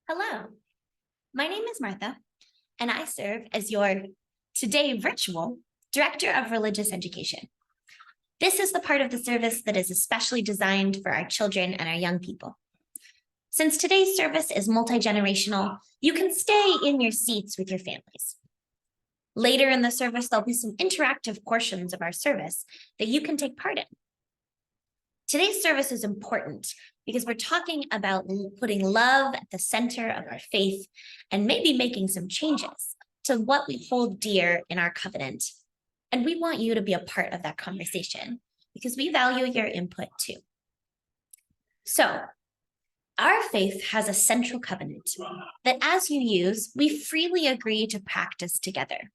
Hello, my name is Martha, and I serve as your today virtual Director of Religious Education. This is the part of the service that is especially designed for our children and our young people. Since today's service is multi-generational, you can stay in your seats with your families. Later in the service, there'll be some interactive portions of our service that you can take part in. Today's service is important because we're talking about putting love at the center of our faith and maybe making some changes to what we hold dear in our covenant. And we want you to be a part of that conversation because we value your input too. So, our faith has a central covenant that as you use, we freely agree to practice together.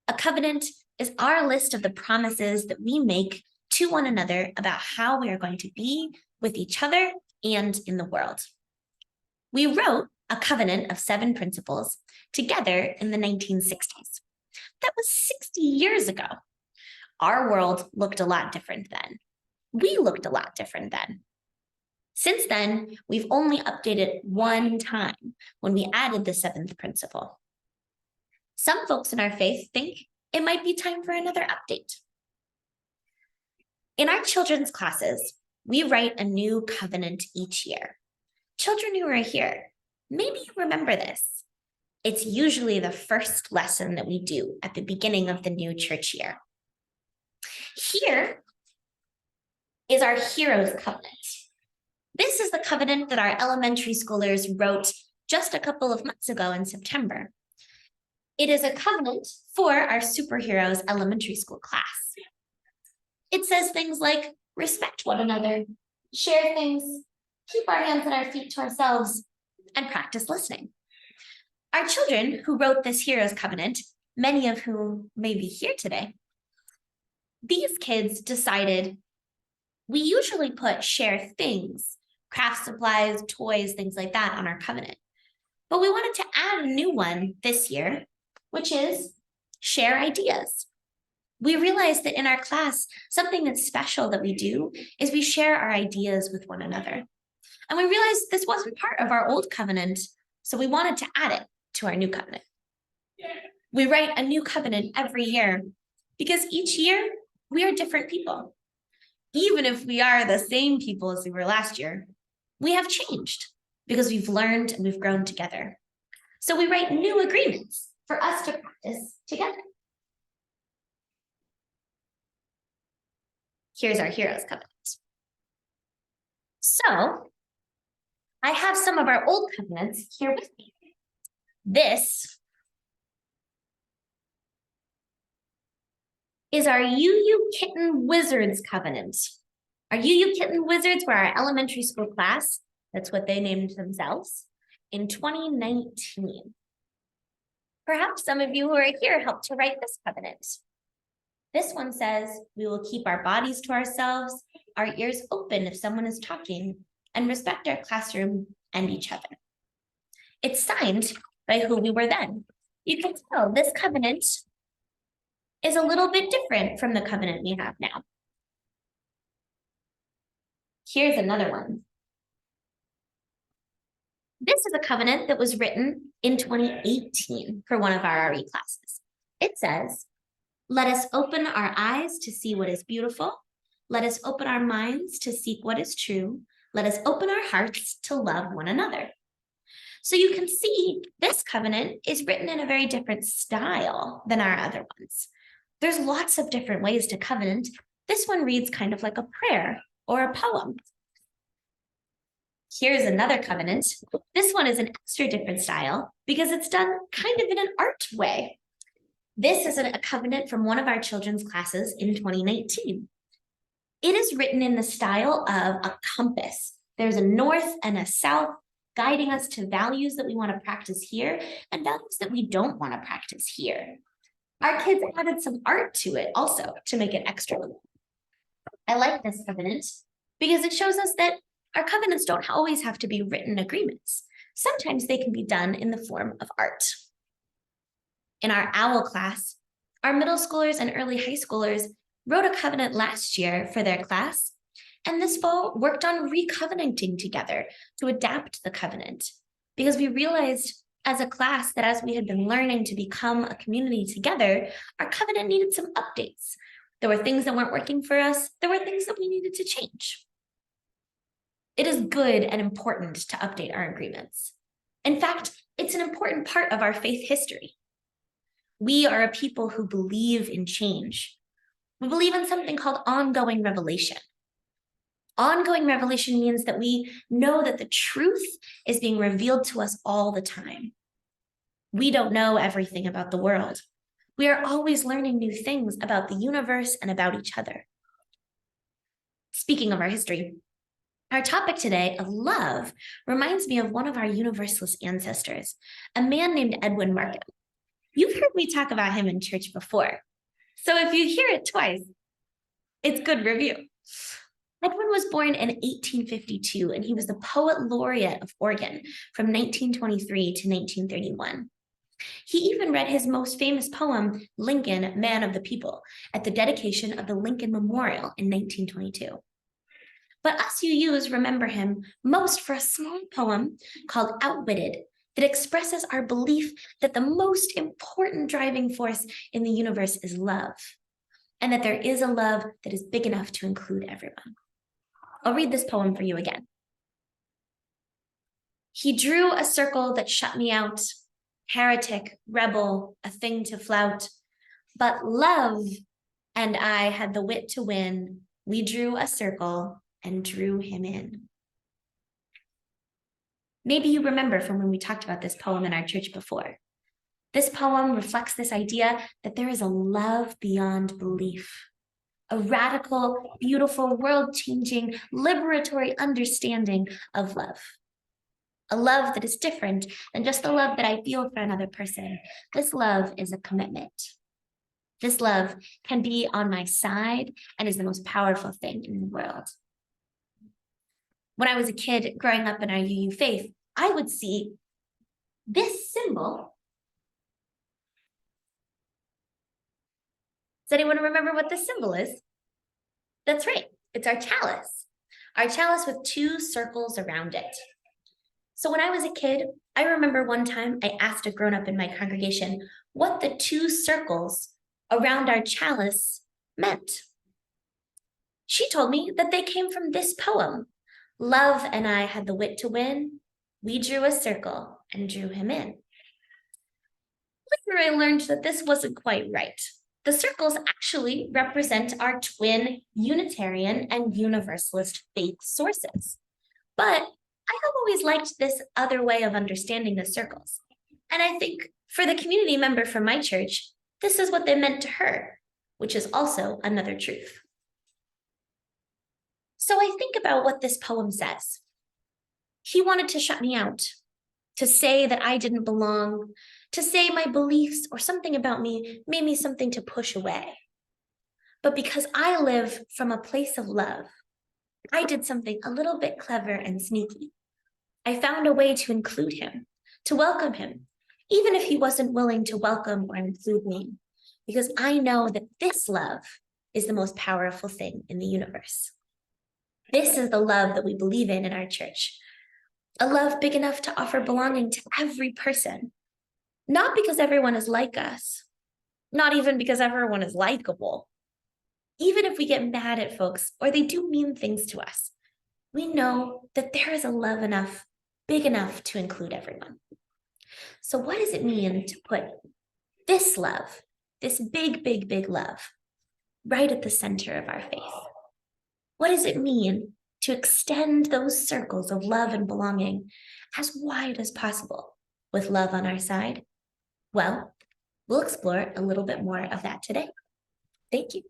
A covenant is our list of the promises that we make to one another about how we are going to be with each other and in the world. We wrote a covenant of 7 principles together in the 1960s. That was 60 years ago. Our world looked a lot different then. We looked a lot different then. Since then, we've only updated one time when we added the 7th principle. Some folks in our faith think it might be time for another update. In our children's classes, we write a new covenant each year. Children who are here, maybe you remember this. It's usually the first lesson that we do at the beginning of the new church year. Here is our Heroes Covenant. This is the covenant that our elementary schoolers wrote just a couple of months ago in September. It is a covenant for our superheroes elementary school class. It says things like respect one another, share things, keep our hands and our feet to ourselves, and practice listening. Our children who wrote this Heroes Covenant, many of whom may be here today, these kids decided we usually put share things, craft supplies, toys, things like that on our covenant. But we wanted to add a new one this year, which is share ideas. We realized that in our class, something that's special that we do is we share our ideas with one another. And we realized this wasn't part of our old covenant, so we wanted to add it to our new covenant. We write a new covenant every year because each year we are different people. Even if we are the same people as we were last year, we have changed because we've learned and we've grown together. So we write new agreements for us to practice together. Here's our Heroes Covenant. So I have some of our old covenants here with me. This is our UU Kitten Wizards Covenant. Our UU Kitten Wizards were our elementary school class, that's what they named themselves, in 2019. Perhaps some of you who are here helped to write this covenant. This one says, we will keep our bodies to ourselves, our ears open if someone is talking, and respect our classroom and each other. It's signed by who we were then. You can tell this covenant is a little bit different from the covenant we have now. Here's another one. This is a covenant that was written in 2018 for one of our RE classes. It says, let us open our eyes to see what is beautiful. Let us open our minds to seek what is true. Let us open our hearts to love one another. So you can see this covenant is written in a very different style than our other ones. There's lots of different ways to covenant. This one reads kind of like a prayer or a poem. Here's another covenant. This one is an extra different style because it's done kind of in an art way. This is a covenant from one of our children's classes in 2019. It is written in the style of a compass. There's a north and a south guiding us to values that we want to practice here and values that we don't want to practice here. Our kids added some art to it also to make it extra. I like this covenant because it shows us that our covenants don't always have to be written agreements. Sometimes they can be done in the form of art. In our OWL class, our middle schoolers and early high schoolers wrote a covenant last year for their class, and this fall worked on recovenanting together to adapt the covenant because we realized as a class that as we had been learning to become a community together, our covenant needed some updates. There were things that weren't working for us. There were things that we needed to change. It is good and important to update our agreements. In fact, it's an important part of our faith history. We are a people who believe in change. We believe in something called ongoing revelation. Ongoing revelation means that we know that the truth is being revealed to us all the time. We don't know everything about the world. We are always learning new things about the universe and about each other. Speaking of our history, our topic today of love reminds me of one of our Universalist ancestors, a man named Edwin Markham. You've heard me talk about him in church before, so if you hear it twice, it's good review. Edwin was born in 1852, and he was the poet laureate of Oregon from 1923 to 1931. He even read his most famous poem, Lincoln, Man of the People, at the dedication of the Lincoln Memorial in 1922. But us UUs remember him most for a small poem called Outwitted that expresses our belief that the most important driving force in the universe is love, and that there is a love that is big enough to include everyone. I'll read this poem for you again. He drew a circle that shut me out, heretic, rebel, a thing to flout, but love and I had the wit to win. We drew a circle and drew him in. Maybe you remember from when we talked about this poem in our church before. This poem reflects this idea that there is a love beyond belief, a radical, beautiful, world-changing, liberatory understanding of love. A love that is different than just the love that I feel for another person. This love is a commitment. This love can be on my side and is the most powerful thing in the world. When I was a kid growing up in our UU faith, I would see this symbol. Does anyone remember what this symbol is? That's right, it's our chalice. Our chalice with two circles around it. So when I was a kid, I remember one time I asked a grown-up in my congregation what the two circles around our chalice meant. She told me that they came from this poem. Love and I had the wit to win. We drew a circle and drew him in. Later I learned that this wasn't quite right. The circles actually represent our twin Unitarian and Universalist faith sources. But I have always liked this other way of understanding the circles. And I think for the community member from my church, this is what they meant to her, which is also another truth. So I think about what this poem says. He wanted to shut me out, to say that I didn't belong, to say my beliefs or something about me made me something to push away. But because I live from a place of love, I did something a little bit clever and sneaky. I found a way to include him, to welcome him, even if he wasn't willing to welcome or include me, because I know that this love is the most powerful thing in the universe. This is the love that we believe in our church, a love big enough to offer belonging to every person, not because everyone is like us, not even because everyone is likable. Even if we get mad at folks or they do mean things to us, we know that there is a love enough, big enough to include everyone. So what does it mean to put this love, this big, big, big love, right at the center of our faith? What does it mean to extend those circles of love and belonging as wide as possible with love on our side? Well, we'll explore a little bit more of that today. Thank you.